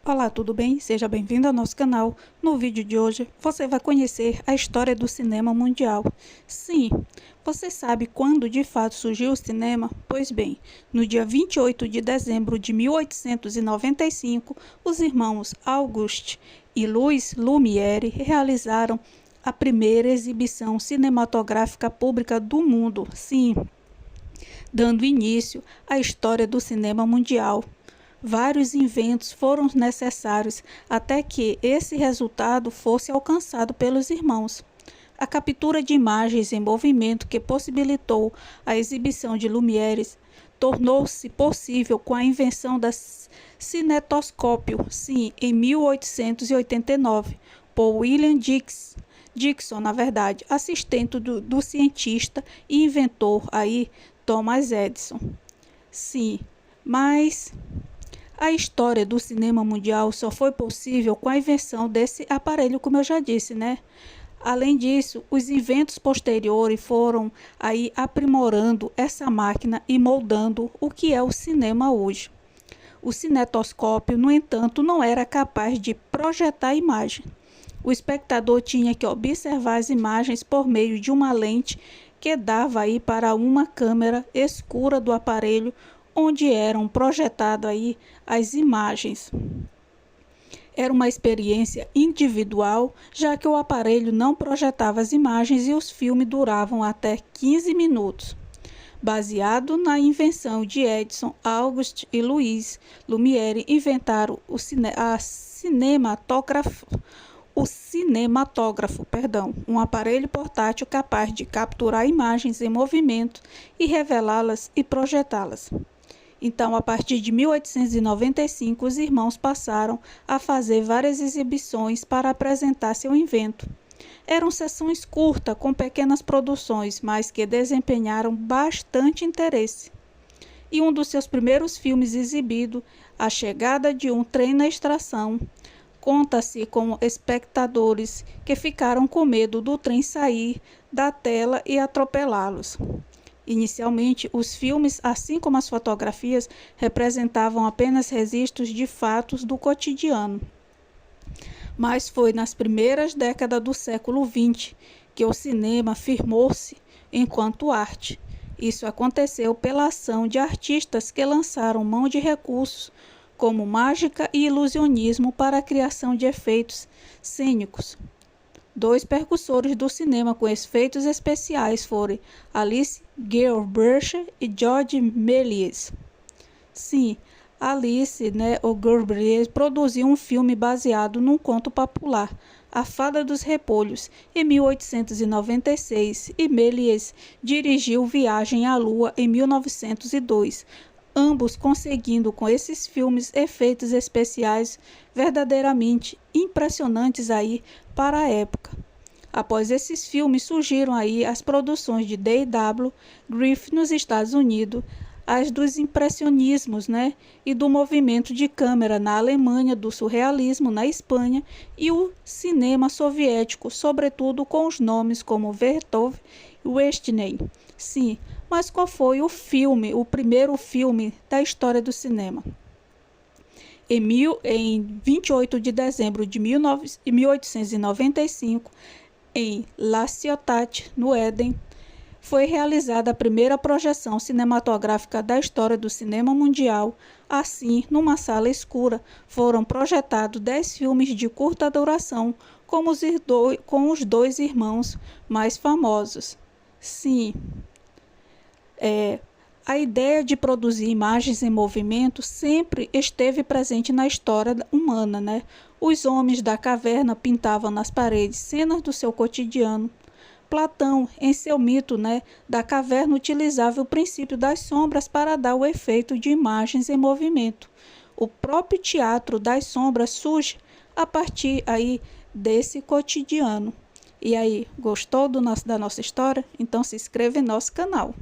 Olá, tudo bem? Seja bem-vindo ao nosso canal. No vídeo de hoje, você vai conhecer a história do cinema mundial. Sim, você sabe quando de fato surgiu o cinema? Pois bem, no dia 28 de dezembro de 1895, os irmãos Auguste e Louis Lumière realizaram a primeira exibição cinematográfica pública do mundo. Sim, dando início à história do cinema mundial. Vários inventos foram necessários até que esse resultado fosse alcançado pelos irmãos. A captura de imagens em movimento que possibilitou a exibição de Lumière tornou-se possível com a invenção do cinetoscópio, sim, em 1889, por William Dickson, assistente do cientista e inventor aí Thomas Edison. Sim, mas a história do cinema mundial só foi possível com a invenção desse aparelho, como eu já disse, né? Além disso, os inventos posteriores foram aí aprimorando essa máquina e moldando o que é o cinema hoje. O cinetoscópio, no entanto, não era capaz de projetar a imagem. O espectador tinha que observar as imagens por meio de uma lente que dava aí para uma câmera escura do aparelho, onde eram projetadas aí as imagens. Era uma experiência individual, já que o aparelho não projetava as imagens e os filmes duravam até 15 minutos. Baseado na invenção de Edison, Auguste e Louis Lumière inventaram o cinematógrafo, um aparelho portátil capaz de capturar imagens em movimento e revelá-las e projetá-las. Então, a partir de 1895, os irmãos passaram a fazer várias exibições para apresentar seu invento. Eram sessões curtas, com pequenas produções, mas que desempenharam bastante interesse. E um dos seus primeiros filmes exibido, A Chegada de um Trem na Estação, conta-se com espectadores que ficaram com medo do trem sair da tela e atropelá-los. Inicialmente, os filmes, assim como as fotografias, representavam apenas registros de fatos do cotidiano. Mas foi nas primeiras décadas do século XX que o cinema firmou-se enquanto arte. Isso aconteceu pela ação de artistas que lançaram mão de recursos como mágica e ilusionismo para a criação de efeitos cênicos. Dois precursores do cinema com efeitos especiais foram Alice Gurbridge e George Méliès. Sim, Alice, ou Gurbridge, produziu um filme baseado num conto popular, A Fada dos Repolhos, em 1896, e Méliès dirigiu Viagem à Lua em 1902, ambos conseguindo com esses filmes efeitos especiais verdadeiramente impressionantes aí para a época. Após esses filmes surgiram aí as produções de D.W. Griffith nos Estados Unidos, as dos impressionismos, e do movimento de câmera na Alemanha, do surrealismo na Espanha e o cinema soviético, sobretudo com os nomes como Vertov e Westerney. Sim, mas qual foi o primeiro filme da história do cinema? Em 28 de dezembro de 1895, em La Ciotat, no Éden, foi realizada a primeira projeção cinematográfica da história do cinema mundial. Assim, numa sala escura, foram projetados 10 filmes de curta duração com os dois irmãos mais famosos. Sim, a ideia de produzir imagens em movimento sempre esteve presente na história humana, Os homens da caverna pintavam nas paredes cenas do seu cotidiano. Platão, em seu mito, da caverna, utilizava o princípio das sombras para dar o efeito de imagens em movimento. O próprio teatro das sombras surge a partir aí desse cotidiano. E aí, gostou da nossa história? Então se inscreva em nosso canal.